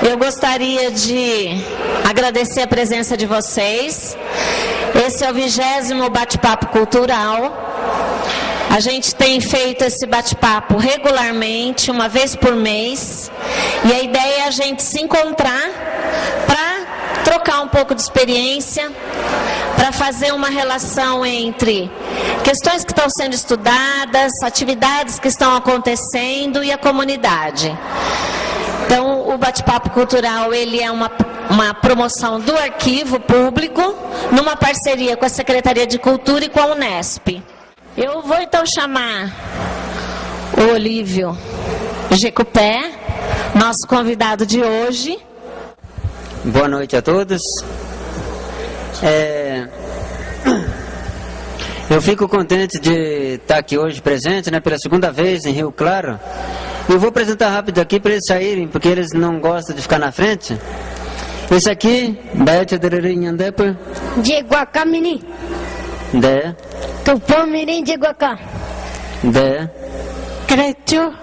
Eu gostaria de agradecer a presença de vocês. Esse é o 20º bate-papo cultural. A gente tem feito esse bate-papo regularmente, uma vez por mês. E a ideia é a gente se encontrar para trocar um pouco de experiência, para fazer uma relação entre questões que estão sendo estudadas, atividades que estão acontecendo e a comunidade. Então, o Bate-Papo Cultural, ele é uma promoção do Arquivo Público, numa parceria com a Secretaria de Cultura e com a Unesp. Eu vou então chamar o Olívio Jecupé, nosso convidado de hoje. Boa noite a todos. Eu fico contente de estar aqui hoje presente, né, pela segunda vez em Rio Claro. Eu vou apresentar rápido aqui para eles saírem, porque eles não gostam de ficar na frente. Esse aqui, de Iguacá Mirim. De. Tupã Mirim de Iguacá. De. Cretiu.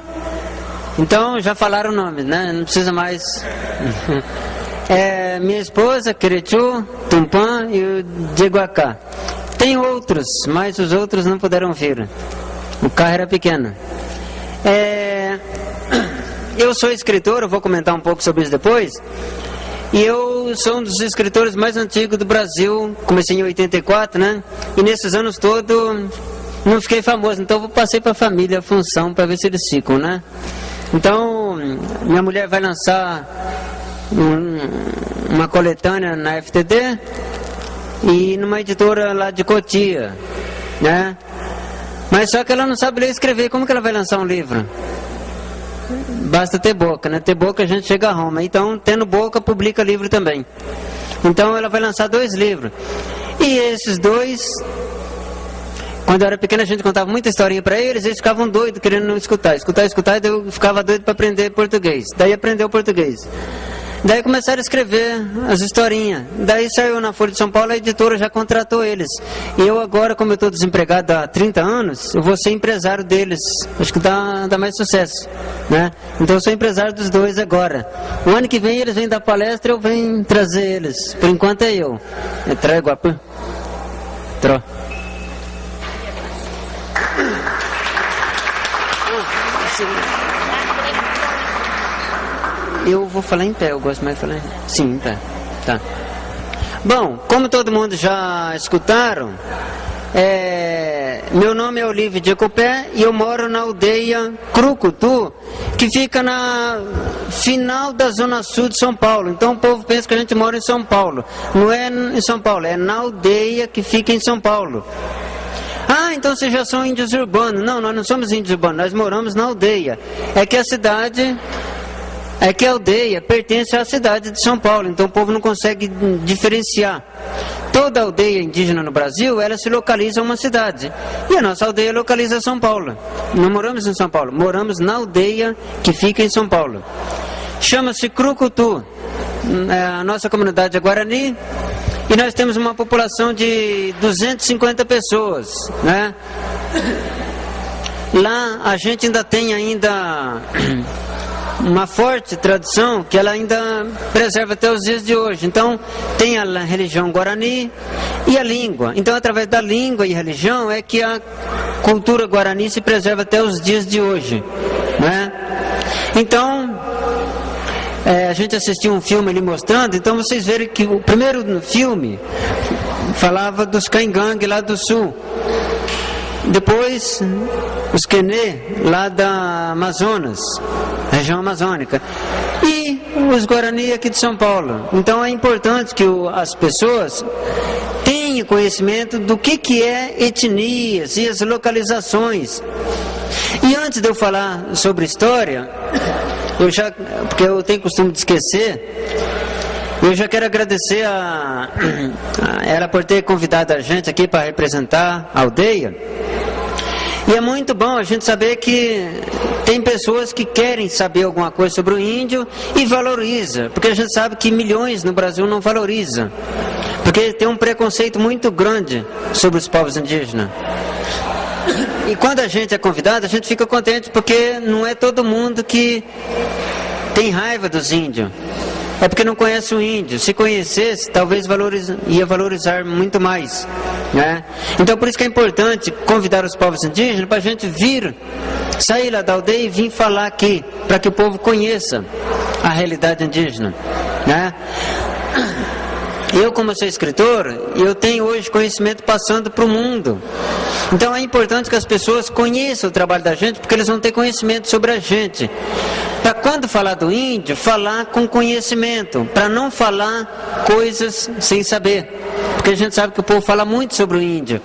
Então, já falaram o nome, né? Não precisa mais. Minha esposa, Cretiu, Tupã e o de Iguacá. Tem outros, mas os outros não puderam vir. O carro era pequeno. Eu sou escritor, eu vou comentar um pouco sobre isso depois. E eu sou um dos escritores mais antigos do Brasil. Comecei em 84, né? E nesses anos todos não fiquei famoso. Então eu passei para a família a função para ver se eles ficam, né? Então, minha mulher vai lançar uma coletânea na FTD e numa editora lá de Cotia, né? Mas só que ela não sabe ler e escrever. Como que ela vai lançar um livro? Basta ter boca, né? Ter boca a gente chega a Roma. Então, tendo boca, publica livro também. Então, ela vai lançar 2 livros. E esses 2, quando eu era pequena, a gente contava muita historinha para eles, eles ficavam doidos, querendo não escutar. Escutar, e eu ficava doido para aprender português. Daí aprendeu português. Daí começaram a escrever as historinhas. Daí saiu na Folha de São Paulo, a editora já contratou eles. E eu agora, como eu estou desempregado há 30 anos, eu vou ser empresário deles. Acho que dá mais sucesso, né? Então eu sou empresário dos 2 agora. O ano que vem eles vêm dar palestra, eu venho trazer eles. Por enquanto é eu. Trago a pã. Tró. Eu vou falar em pé, eu gosto mais de falar em pé. Sim, em pé. Tá. Bom, como todo mundo já escutaram, meu nome é Olívio Jecupé e eu moro na aldeia Crucutu, que fica na final da zona sul de São Paulo. Então o povo pensa que a gente mora em São Paulo. Não é em São Paulo, é na aldeia que fica em São Paulo. Ah, então vocês já são índios urbanos. Não, nós não somos índios urbanos, nós moramos na aldeia. É que a aldeia pertence à cidade de São Paulo, então o povo não consegue diferenciar. Toda aldeia indígena no Brasil, ela se localiza em uma cidade. E a nossa aldeia localiza São Paulo. Não moramos em São Paulo, moramos na aldeia que fica em São Paulo. Chama-se Crucutu. A nossa comunidade é Guarani. E nós temos uma população de 250 pessoas, né? Lá a gente ainda tem uma forte tradição que ela ainda preserva até os dias de hoje. Então, tem a religião Guarani e a língua. Então, através da língua e religião é que a cultura Guarani se preserva até os dias de hoje, né? Então, a gente assistiu um filme ali mostrando, então vocês verem que o primeiro filme falava dos Caingangue lá do sul. Depois, os Quenê lá da Amazonas, região amazônica. E os Guarani aqui de São Paulo. Então é importante que as pessoas tenham conhecimento do que é etnias e as localizações. E antes de eu falar sobre história, porque eu tenho costume de esquecer, eu já quero agradecer ela por ter convidado a gente aqui para representar a aldeia. E é muito bom a gente saber que tem pessoas que querem saber alguma coisa sobre o índio e valoriza, porque a gente sabe que milhões no Brasil não valorizam, porque tem um preconceito muito grande sobre os povos indígenas. E quando a gente é convidado, a gente fica contente, porque não é todo mundo que tem raiva dos índios. É porque não conhece o índio. Se conhecesse, talvez ia valorizar muito mais, né? Então por isso que é importante convidar os povos indígenas para a gente vir, sair lá da aldeia e vir falar aqui, para que o povo conheça a realidade indígena, né? Eu, como sou escritor, eu tenho hoje conhecimento passando para o mundo. Então é importante que as pessoas conheçam o trabalho da gente, porque eles vão ter conhecimento sobre a gente. Para quando falar do índio, falar com conhecimento, para não falar coisas sem saber. Porque a gente sabe que o povo fala muito sobre o índio.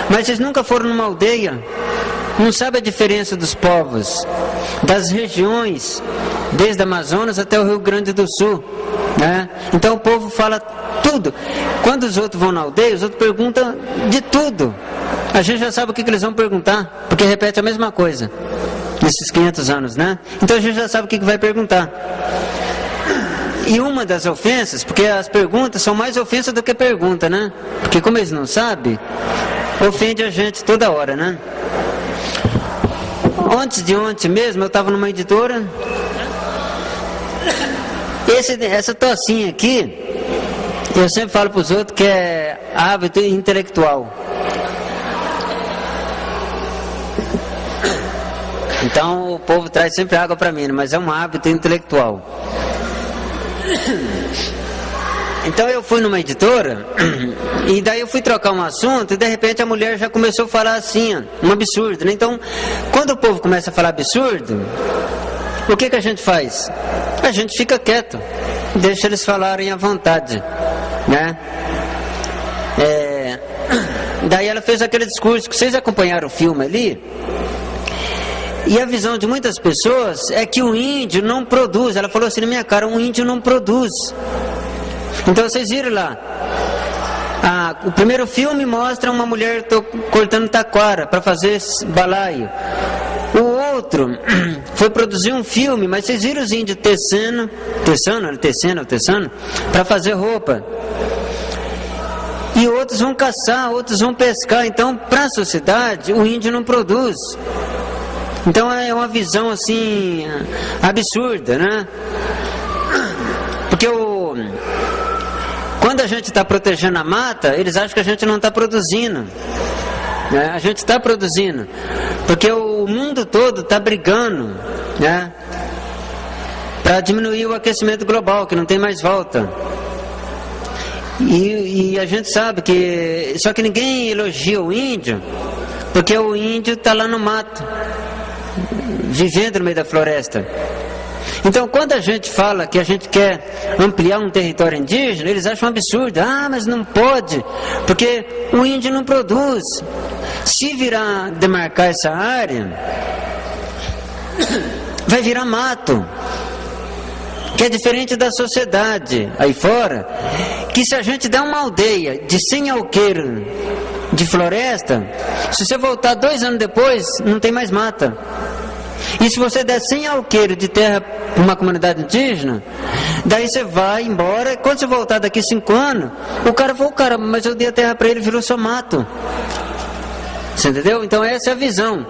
Mas eles nunca foram numa aldeia, não sabem a diferença dos povos, das regiões, desde Amazonas até o Rio Grande do Sul, né? Então o povo fala tudo. Quando os outros vão na aldeia, os outros perguntam de tudo. A gente já sabe o que eles vão perguntar, porque repete a mesma coisa nesses 500 anos, né? Então a gente já sabe o que vai perguntar. E uma das ofensas, porque as perguntas são mais ofensas do que pergunta, né? Porque como eles não sabem, ofende a gente toda hora, né? Antes de ontem mesmo, eu estava numa editora. Essa tocinha aqui, eu sempre falo para os outros que é hábito intelectual. Então o povo traz sempre água para mim, mas é um hábito intelectual. Então eu fui numa editora, e daí eu fui trocar um assunto, e de repente a mulher já começou a falar assim, um absurdo, né? Então, quando o povo começa a falar absurdo, o que a gente faz? A gente fica quieto, deixa eles falarem à vontade, né? Daí ela fez aquele discurso que vocês acompanharam o filme ali. E a visão de muitas pessoas é que o índio não produz. Ela falou assim na minha cara, um índio não produz. Então vocês viram lá, o primeiro filme mostra uma mulher cortando taquara para fazer balaio. O outro foi produzir um filme, mas vocês viram os índios tecendo para fazer roupa. E outros vão caçar, outros vão pescar. Então, para a sociedade, o índio não produz. Então é uma visão assim absurda, né? Porque quando a gente está protegendo a mata, eles acham que a gente não está produzindo, né? A gente está produzindo, porque o mundo todo está brigando, né? Para diminuir o aquecimento global, que não tem mais volta. E a gente sabe que só que ninguém elogia o índio, porque o índio está lá no mato, vivendo no meio da floresta. Então, quando a gente fala que a gente quer ampliar um território indígena, eles acham um absurdo. Mas não pode, porque o índio não produz. Se virar demarcar essa área, vai virar mato, que é diferente da sociedade aí fora, que se a gente der uma aldeia de 100 alqueiros de floresta, se você voltar 2 anos depois, não tem mais mata. E se você der 100 alqueiros de terra para uma comunidade indígena, daí você vai embora, e quando você voltar daqui 5 anos, o cara falou, mas eu dei a terra para ele, virou só mato. Você entendeu? Então essa é a visão,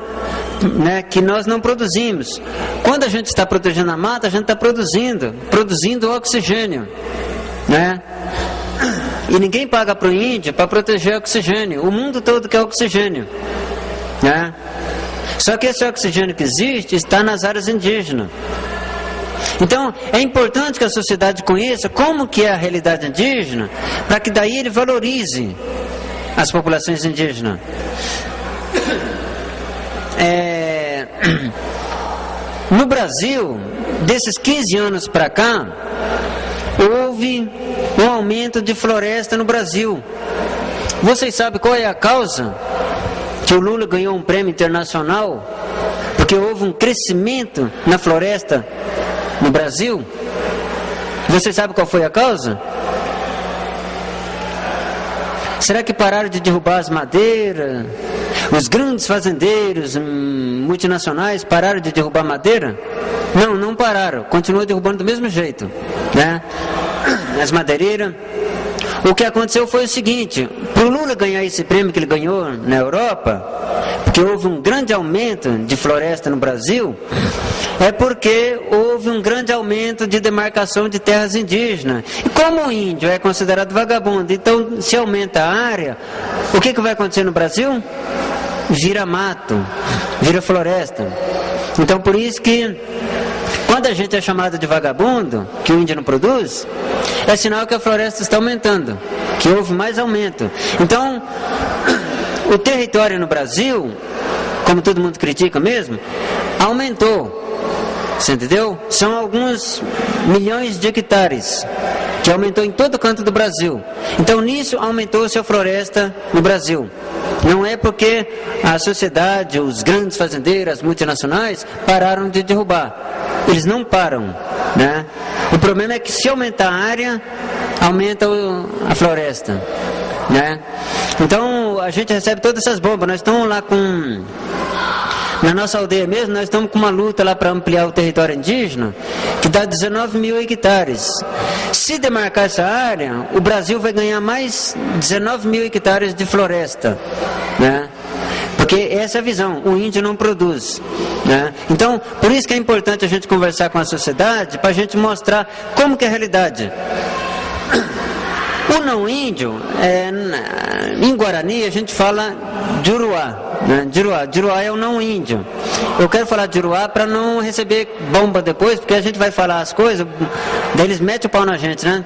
né, que nós não produzimos. Quando a gente está protegendo a mata, a gente está produzindo oxigênio, né? E ninguém paga para o índio para proteger oxigênio. O mundo todo quer oxigênio, né? Só que esse oxigênio que existe está nas áreas indígenas. Então é importante que a sociedade conheça como que é a realidade indígena, para que daí ele valorize as populações indígenas. No Brasil, desses 15 anos para cá, houve um aumento de floresta no Brasil. Vocês sabem qual é a causa que o Lula ganhou um prêmio internacional? Porque houve um crescimento na floresta no Brasil. Você sabe qual foi a causa? Será que pararam de derrubar as madeiras? Os grandes fazendeiros multinacionais pararam de derrubar madeira? Não, não pararam. Continuam derrubando do mesmo jeito, né? As madeireiras. O que aconteceu foi o seguinte: para o Lula ganhar esse prêmio que ele ganhou na Europa, porque houve um grande aumento de floresta no Brasil, é porque houve um grande aumento de demarcação de terras indígenas. E como o índio é considerado vagabundo, então se aumenta a área, o que vai acontecer no Brasil? Vira mato, vira floresta. Então por isso que quando a gente é chamado de vagabundo, que o índio não produz, é sinal que a floresta está aumentando, que houve mais aumento. Então, o território no Brasil, como todo mundo critica mesmo, aumentou. Você entendeu? São alguns milhões de hectares, que aumentou em todo canto do Brasil. Então, nisso aumentou-se a floresta no Brasil. Não é porque a sociedade, os grandes fazendeiros, as multinacionais, pararam de derrubar. Eles não param, né? O problema é que se aumentar a área, aumenta a floresta, né? Então, a gente recebe todas essas bombas. Nós estamos lá com... Na nossa aldeia mesmo, nós estamos com uma luta lá para ampliar o território indígena, que dá 19 mil hectares. Se demarcar essa área, o Brasil vai ganhar mais 19 mil hectares de floresta, né? Porque essa é a visão, o índio não produz, né? Então, por isso que é importante a gente conversar com a sociedade, para a gente mostrar como que é a realidade. O não índio, em Guarani a gente fala Juruá, né? Juruá é o não índio. Eu quero falar de Juruá para não receber bomba depois, porque a gente vai falar as coisas, daí eles metem o pau na gente, né?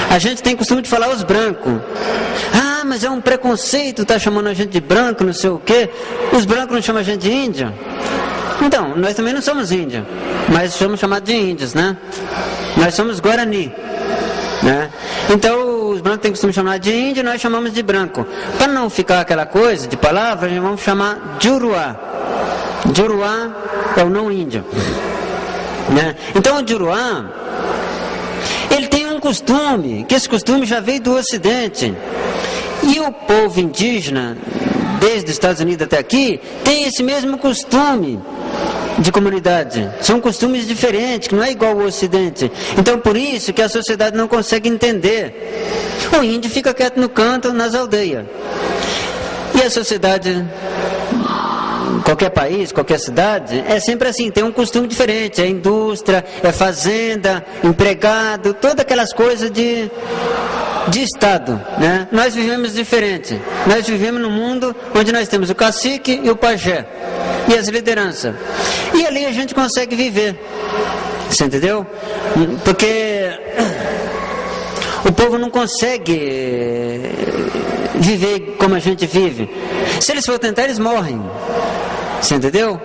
A gente tem costume de falar os brancos. Ah, mas é um preconceito, tá chamando a gente de branco, não sei o quê. Os brancos não chamam a gente de índio? Então, nós também não somos índios, mas somos chamados de índios, né? Nós somos Guarani, né? Então, os brancos têm costume de chamar de índio, nós chamamos de branco. Para não ficar aquela coisa de palavra, vamos chamar Juruá. Juruá é o não índio, né? Então, o Juruá, ele tem um costume, que esse costume já veio do Ocidente. E o povo indígena, desde os Estados Unidos até aqui, tem esse mesmo costume de comunidade. São costumes diferentes, que não é igual ao Ocidente. Então, por isso que a sociedade não consegue entender. O índio fica quieto no canto, nas aldeias. E a sociedade, qualquer país, qualquer cidade, é sempre assim, tem um costume diferente. É indústria, é fazenda, empregado, todas aquelas coisas de Estado, né? Nós vivemos diferente. Nós vivemos num mundo onde nós temos o cacique e o pajé e as lideranças. E ali a gente consegue viver. Você entendeu? Porque o povo não consegue viver como a gente vive. Se eles for tentar, eles morrem. Você entendeu?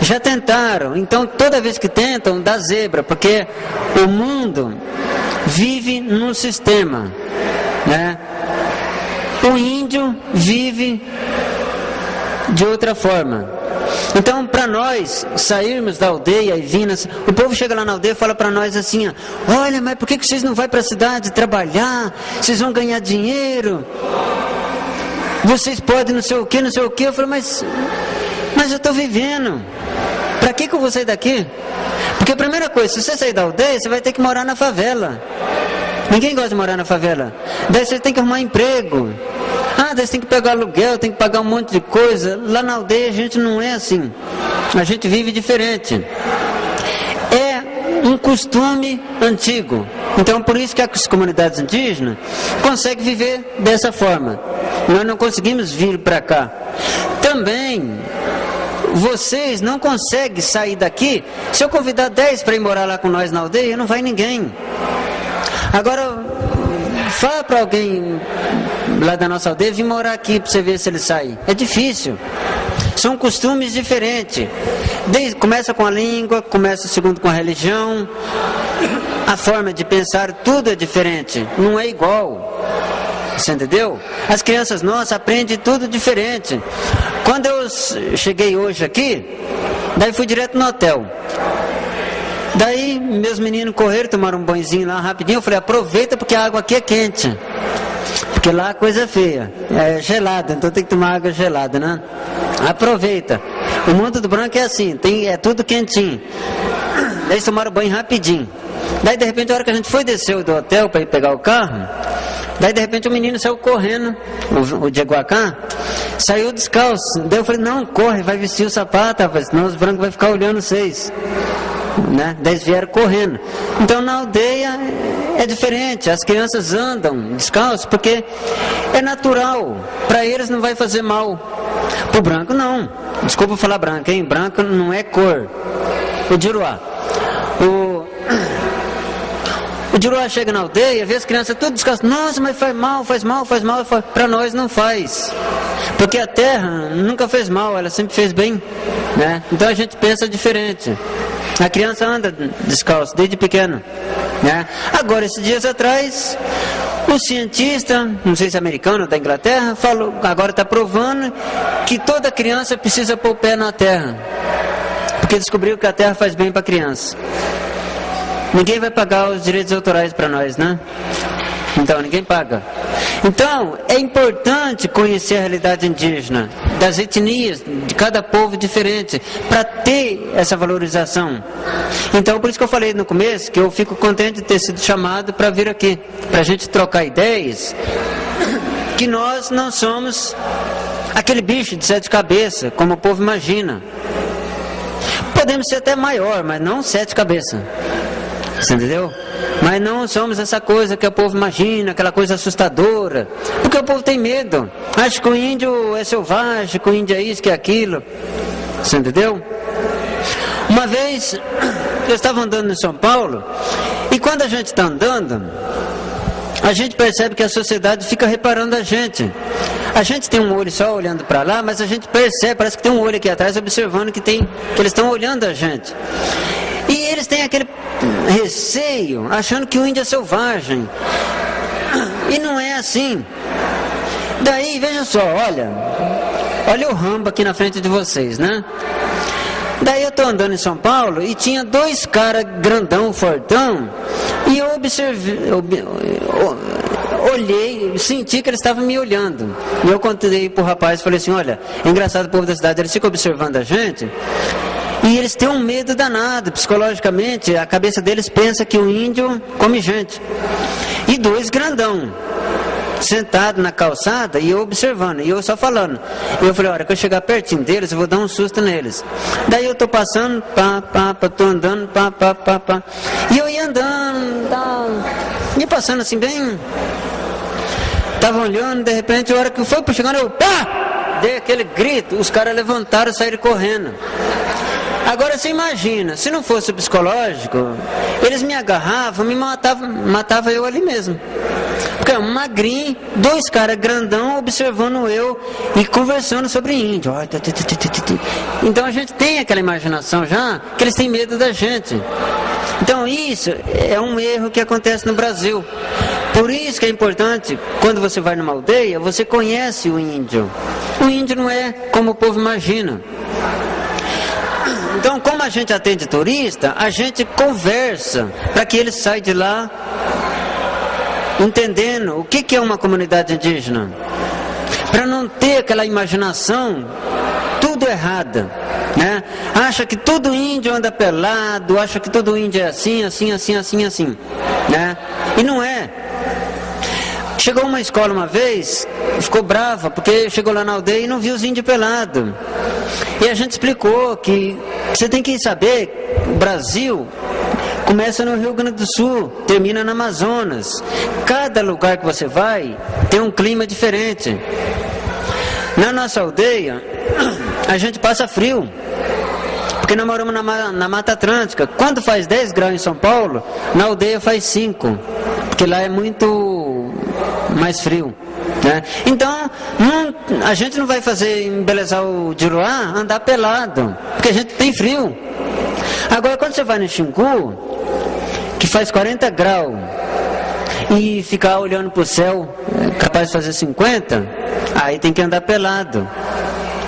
Já tentaram. Então, toda vez que tentam, dá zebra. Porque o mundo vive num sistema, né? O índio vive de outra forma. Então, para nós sairmos da aldeia e vir, o povo chega lá na aldeia e fala para nós assim: olha, mas por que vocês não vão para a cidade trabalhar? Vocês vão ganhar dinheiro, vocês podem não sei o que, não sei o que. Eu falo, mas eu estou vivendo, para que eu vou sair daqui? Porque a primeira coisa, se você sair da aldeia, você vai ter que morar na favela. Ninguém gosta de morar na favela. Daí você tem que arrumar emprego. Daí você tem que pegar aluguel, tem que pagar um monte de coisa. Lá na aldeia a gente não é assim. A gente vive diferente. É um costume antigo. Então por isso que as comunidades indígenas conseguem viver dessa forma. Nós não conseguimos vir para cá. Também vocês não conseguem sair daqui. Se eu convidar 10 para ir morar lá com nós na aldeia, não vai ninguém. Agora, fala para alguém lá da nossa aldeia vir morar aqui para você ver se ele sai. É difícil. São costumes diferentes. Começa com a língua, começa segundo com a religião. A forma de pensar, tudo é diferente. Não é igual. Você entendeu? As crianças nossas aprendem tudo diferente. Quando eu cheguei hoje aqui, daí fui direto no hotel. Daí meus meninos correram, tomaram um banhozinho lá rapidinho. Eu falei, aproveita porque a água aqui é quente. Porque lá a coisa é feia, é gelada, então tem que tomar água gelada, né? Aproveita. O mundo do branco é assim, é tudo quentinho. Daí eles tomaram banho rapidinho. Daí de repente a hora que a gente foi descer do hotel para ir pegar o carro, daí de repente o menino saiu correndo, o de Aguacá, saiu descalço. Daí eu falei, não, corre, vai vestir o sapato, rapaz, senão os brancos vão ficar olhando vocês. Né? Daí eles vieram correndo. Então na aldeia é diferente, as crianças andam descalços porque é natural, para eles não vai fazer mal. Pro branco não, desculpa falar branco, hein? Branco não é cor. O Juruá, o Juruá chega na aldeia, vê as crianças tudo descalças, nossa, mas faz mal, para nós não faz, porque a terra nunca fez mal, ela sempre fez bem, né? Então a gente pensa diferente. A criança anda descalço desde pequeno, né? Agora, esses dias atrás, o cientista, não sei se é americano ou da Inglaterra, falou, agora está provando que toda criança precisa pôr o pé na terra, porque descobriu que a terra faz bem para a criança. Ninguém vai pagar os direitos autorais para nós, né? Então, ninguém paga. Então, é importante conhecer a realidade indígena, das etnias, de cada povo diferente, para ter essa valorização. Então, por isso que eu falei no começo, que eu fico contente de ter sido chamado para vir aqui, para a gente trocar ideias, que nós não somos aquele bicho de 7 cabeças, como o povo imagina. Podemos ser até maior, mas não 7 cabeças. Você entendeu? Mas não somos essa coisa que o povo imagina, aquela coisa assustadora. Porque o povo tem medo. Acha que o índio é selvagem, que o índio é isso, que é aquilo. Você entendeu? Uma vez, eu estava andando em São Paulo, e quando a gente está andando, a gente percebe que a sociedade fica reparando a gente. A gente tem um olho só olhando para lá, mas a gente percebe, parece que tem um olho aqui atrás observando que eles estão olhando a gente. E eles têm aquele receio, achando que o índio é selvagem. E não é assim. Daí, veja só, olha o Rambo aqui na frente de vocês, né? Daí eu tô andando em São Paulo e tinha 2 caras grandão, fortão, e eu olhei, senti que eles estavam me olhando. E eu contei pro rapaz, falei assim, olha, é engraçado o povo da cidade, eles ficam observando a gente, e eles têm um medo danado, psicologicamente, a cabeça deles pensa que o índio come gente. E 2 grandão, sentado na calçada, e eu observando, e eu só falando. E eu falei, olha, que eu chegar pertinho deles, eu vou dar um susto neles. Daí eu tô passando, tô andando, e eu ia andando, me passando assim bem, tava olhando, de repente, a hora que foi para chegar, eu dei aquele grito, os caras levantaram e saíram correndo. Agora você imagina, se não fosse o psicológico, eles me agarravam, me matavam eu ali mesmo. Porque um magrinho, 2 caras grandão observando eu e conversando sobre índio. Então a gente tem aquela imaginação já, que eles têm medo da gente. Então isso é um erro que acontece no Brasil. Por isso que é importante, quando você vai numa aldeia, você conhece o índio. O índio não é como o povo imagina. Então, como a gente atende turista, a gente conversa para que eles saiam de lá entendendo o que é uma comunidade indígena. Para não ter aquela imaginação tudo errada, né? Acha que todo índio anda pelado, acha que todo índio é assim, né? E não é. Chegou uma escola uma vez, ficou brava, porque chegou lá na aldeia e não viu os índios pelados. E a gente explicou que você tem que saber, o Brasil começa no Rio Grande do Sul, termina no Amazonas. Cada lugar que você vai tem um clima diferente. Na nossa aldeia, a gente passa frio, porque nós moramos na Mata Atlântica. Quando faz 10 graus em São Paulo, na aldeia faz 5, porque lá é muito mais frio, né? Então, a gente não vai fazer embelezar o Juruá andar pelado, porque a gente tem frio. Agora, quando você vai no Xingu, que faz 40 graus, e ficar olhando para o céu, capaz de fazer 50, aí tem que andar pelado.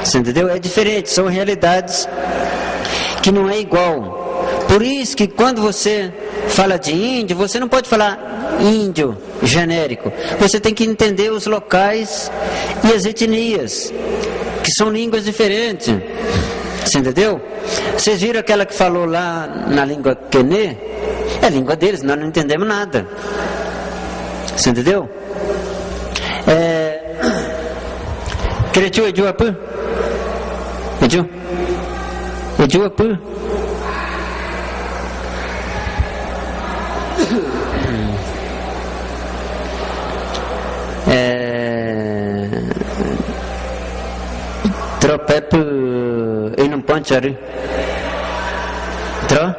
Você entendeu? É diferente, são realidades que não é igual. Por isso que quando você fala de índio, você não pode falar índio genérico. Você tem que entender os locais e as etnias, que são línguas diferentes. Você entendeu? Vocês viram aquela que falou lá na língua quenê? É a língua deles, nós não entendemos nada. Você entendeu? Cretiu Edu Apu? Edu Apu? Tropepo e não ponchari. Tro?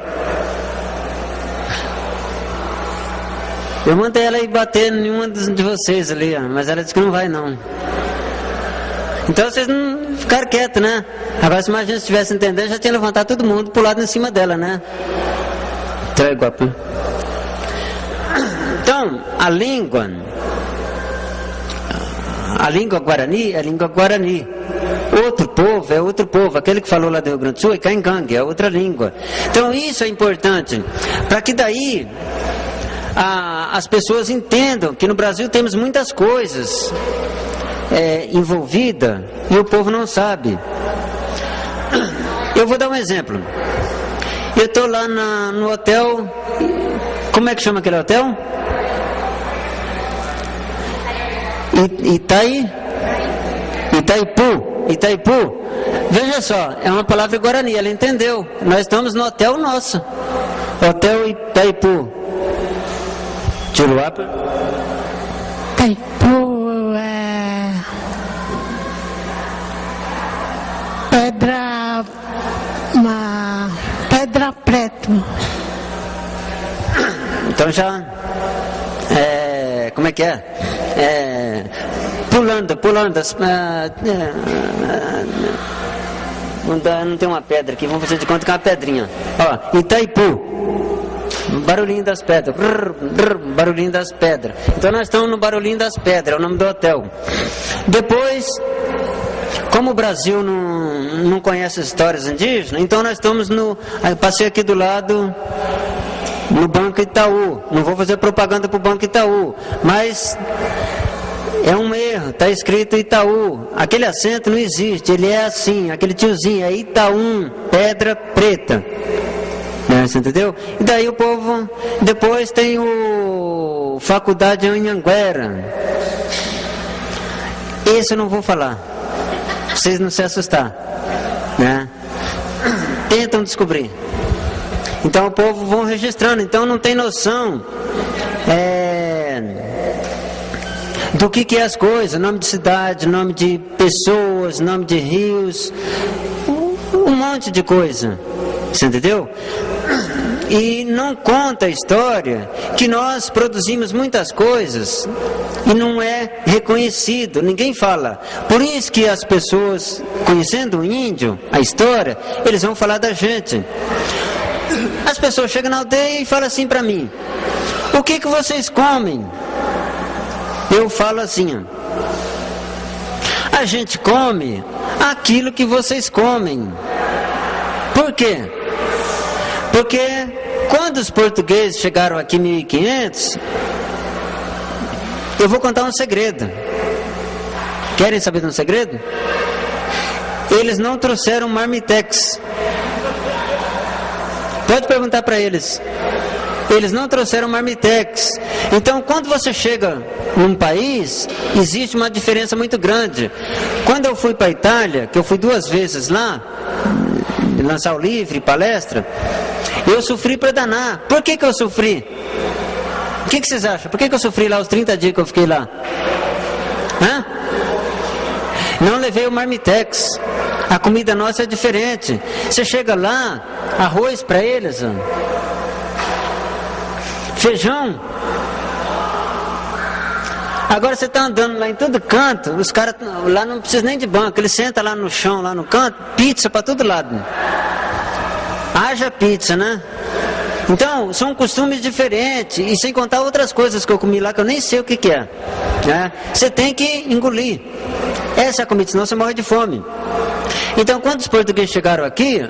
Eu mandei ela ir bater em uma de vocês ali, ó, mas ela disse que não vai não. Então vocês não ficaram quietos, né? Agora se imagina se estivesse entendendo, já tinha levantado todo mundo pulado em cima dela, né? Guapu. Então, a língua guarani é a língua guarani. Outro povo é outro povo. Aquele que falou lá do Rio Grande do Sul é Caingangue, é outra língua. Então isso é importante, para que daí as pessoas entendam que no Brasil temos muitas coisas envolvidas e o povo não sabe. Eu vou dar um exemplo. Eu estou lá no hotel. Como é que chama aquele hotel? Itaipu. Veja só, é uma palavra guarani, ela entendeu. Nós estamos no hotel nosso. Hotel Itaipu. Tiruapa? Itaipu é pedra preta. Então já como é que é? Pulando não tem uma pedra aqui, vamos fazer de conta que é uma pedrinha. Ó, Itaipu. Barulhinho das pedras. Barulhinho das pedras. Então nós estamos no Barulhinho das Pedras, é o nome do hotel. Depois, como o Brasil não conhece as histórias indígenas, então nós estamos passei aqui do lado no Banco Itaú. Não vou fazer propaganda para o Banco Itaú, mas é um erro, está escrito Itaú. Aquele acento não existe, ele é assim, aquele tiozinho, é Itaú, Pedra Preta. Você entendeu? E daí o povo, depois tem o Faculdade Anhanguera. Esse eu não vou falar, pra vocês não se assustar, né? Tentam descobrir. Então o povo vão registrando, então não tem noção do que é as coisas, nome de cidade, nome de pessoas, nome de rios, um monte de coisa, você entendeu? E não conta a história que nós produzimos muitas coisas e não é reconhecido, ninguém fala. Por isso que as pessoas, conhecendo o índio, a história, eles vão falar da gente. As pessoas chegam na aldeia e falam assim para mim: o que vocês comem? Eu falo assim: a gente come aquilo que vocês comem. Por quê? Porque quando os portugueses chegaram aqui em 1500, eu vou contar um segredo. Querem saber de um segredo? Eles não trouxeram marmitex. Pode perguntar para eles. Eles não trouxeram marmitex. Então, quando você chega num país, existe uma diferença muito grande. Quando eu fui para a Itália, que eu fui 2 vezes lá, lançar o livro, palestra, eu sofri para danar. Por que eu sofri? O que vocês acham? Por que eu sofri lá os 30 dias que eu fiquei lá? Não levei o marmitex. A comida nossa é diferente. Você chega lá, arroz para eles, feijão. Agora você está andando lá em todo canto, os caras lá não precisam nem de banco, eles sentam lá no chão, lá no canto, pizza para todo lado. Haja pizza, né? Então, são costumes diferentes, e sem contar outras coisas que eu comi lá, que eu nem sei o que é. Né? Você tem que engolir. Essa é a comida, senão você morre de fome. Então, quando os portugueses chegaram aqui,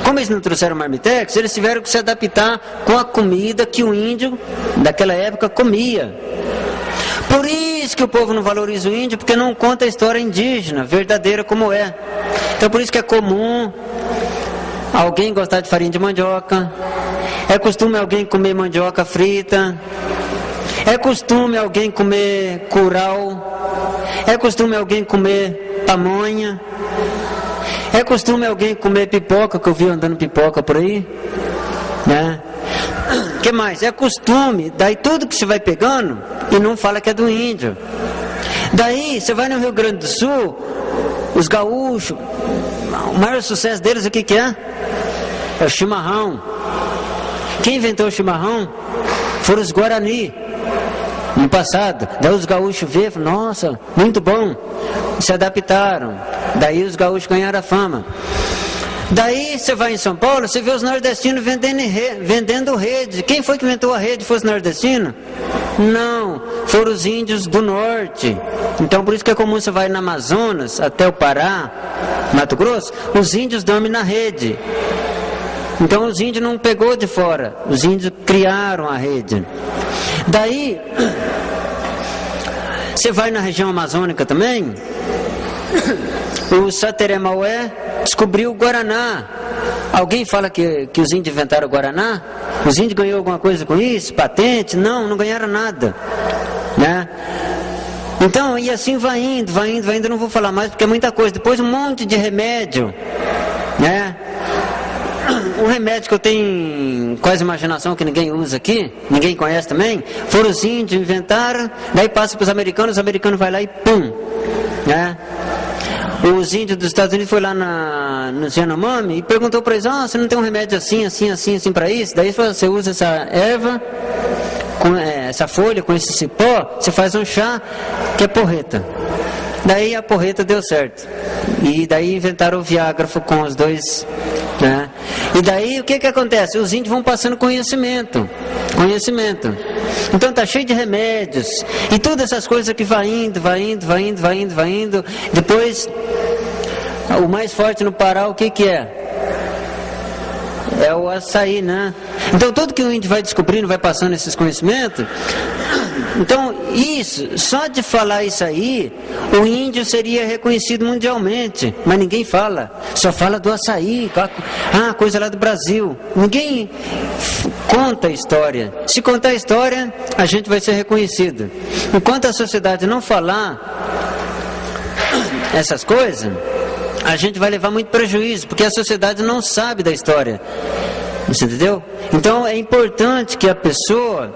como eles não trouxeram marmitex, eles tiveram que se adaptar com a comida que o índio daquela época comia. Por isso que o povo não valoriza o índio, porque não conta a história indígena, verdadeira como é. Então por isso que é comum alguém gostar de farinha de mandioca, é costume alguém comer mandioca frita, é costume alguém comer curau, é costume alguém comer pamonha, é costume alguém comer pipoca, que eu vi andando pipoca por aí, né? O que mais? É costume, daí tudo que você vai pegando e não fala que é do índio. Daí você vai no Rio Grande do Sul, os gaúchos, o maior sucesso deles o que é? É o chimarrão. Quem inventou o chimarrão foram os Guarani no passado. Daí os gaúchos vê, nossa, muito bom, se adaptaram. Daí os gaúchos ganharam a fama. Daí você vai em São Paulo, você vê os nordestinos vendendo rede. Quem foi que inventou a rede? Fosse nordestino? Não, foram os índios do norte. Então por isso que é comum você vai no Amazonas, até o Pará, Mato Grosso, os índios dormem na rede. Então os índios não pegou de fora, os índios criaram a rede. Daí, você vai na região amazônica também, o Sateré Maué descobriu o Guaraná. Alguém fala que os índios inventaram o Guaraná? Os índios ganhou alguma coisa com isso? Patente? Não ganharam nada, né? Então, e assim vai indo, eu não vou falar mais porque é muita coisa. Depois um monte de remédio, né? Um remédio que eu tenho quase imaginação que ninguém usa aqui, ninguém conhece também, foram os índios, inventaram, daí passa para os americanos vai lá e pum, né? Os índios dos Estados Unidos foi lá no Yanomami e perguntou para eles, você não tem um remédio assim para isso? Daí você usa essa erva, com essa folha, com esse cipó, você faz um chá que é porreta. Daí a porreta deu certo. E daí inventaram o Viagra com os dois, né? E daí o que acontece? Os índios vão passando conhecimento. Então tá cheio de remédios e todas essas coisas que vai indo. Depois, o mais forte no Pará, o que é? É o açaí, né? Então tudo que o índio vai descobrindo, vai passando esses conhecimentos. Então isso, só de falar isso aí, o índio seria reconhecido mundialmente, mas ninguém fala, só fala do açaí, coisa lá do Brasil. Ninguém conta a história. Se contar a história, a gente vai ser reconhecido. Enquanto a sociedade não falar essas coisas, a gente vai levar muito prejuízo, porque a sociedade não sabe da história. Você entendeu? Então é importante que a pessoa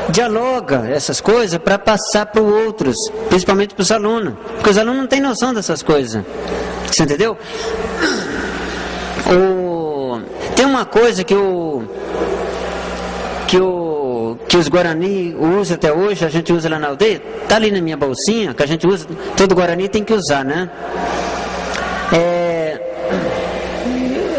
dialoga essas coisas para passar para os outros, principalmente para os alunos, porque os alunos não têm noção dessas coisas. Você entendeu? Tem uma coisa que os Guarani usam até hoje, a gente usa lá na aldeia, tá ali na minha bolsinha, que a gente usa, todo Guarani tem que usar, né?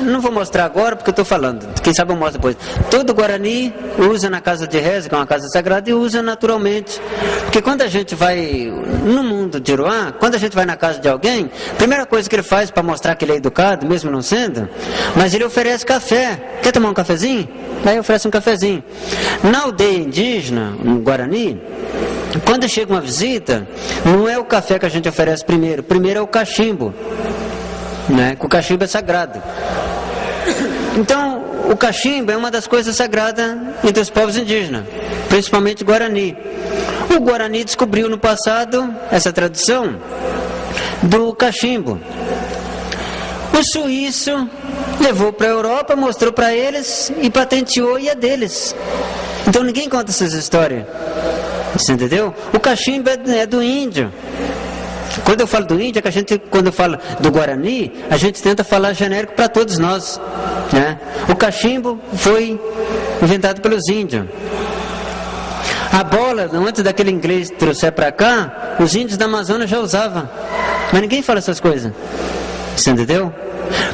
Não vou mostrar agora porque eu estou falando, quem sabe eu mostro depois. Todo Guarani usa na casa de reza, que é uma casa sagrada, e usa naturalmente. Porque quando a gente vai no mundo de Iruá, quando a gente vai na casa de alguém, a primeira coisa que ele faz para mostrar que ele é educado, mesmo não sendo, mas ele oferece café. Quer tomar um cafezinho? Daí oferece um cafezinho. Na aldeia indígena, no Guarani, quando chega uma visita, não é o café que a gente oferece primeiro é o cachimbo, né? Que o cachimbo é sagrado. Então, o cachimbo é uma das coisas sagradas entre os povos indígenas, principalmente Guarani. O Guarani descobriu no passado essa tradição do cachimbo. O suíço levou para a Europa, mostrou para eles e patenteou, e é deles. Então ninguém conta essas histórias. Você entendeu? O cachimbo é do índio. Quando eu falo do índio, é que quando eu falo do Guarani, a gente tenta falar genérico para todos nós, né? O cachimbo foi inventado pelos índios. A bola, antes daquele inglês trouxer para cá, os índios da Amazônia já usavam. Mas ninguém fala essas coisas. Você entendeu?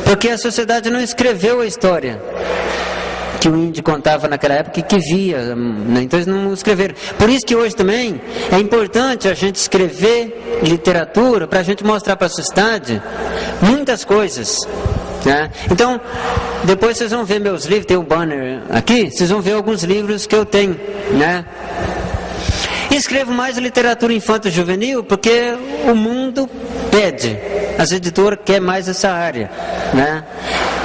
Porque a sociedade não escreveu a história que o índio contava naquela época e que via, né? Então eles não escreveram. Por isso que hoje também é importante a gente escrever literatura para a gente mostrar para a sociedade muitas coisas, né? Então, depois vocês vão ver meus livros, tem um banner aqui, vocês vão ver alguns livros que eu tenho, né? Escrevo mais literatura infanto-juvenil porque o mundo pede, as editoras querem mais essa área, né?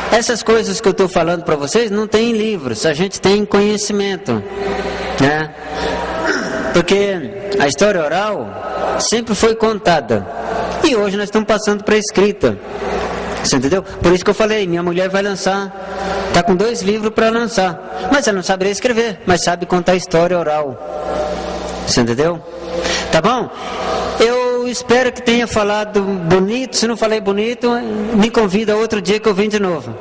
Essas coisas que eu estou falando para vocês não tem em livros, a gente tem conhecimento, né? Porque a história oral sempre foi contada e hoje nós estamos passando para a escrita. Você entendeu? Por isso que eu falei, minha mulher vai lançar, está com 2 livros para lançar, mas ela não sabe ler e escrever, mas sabe contar história oral. Você entendeu? Tá bom? Eu espero que tenha falado bonito. Se não falei bonito, me convida outro dia que eu venho de novo.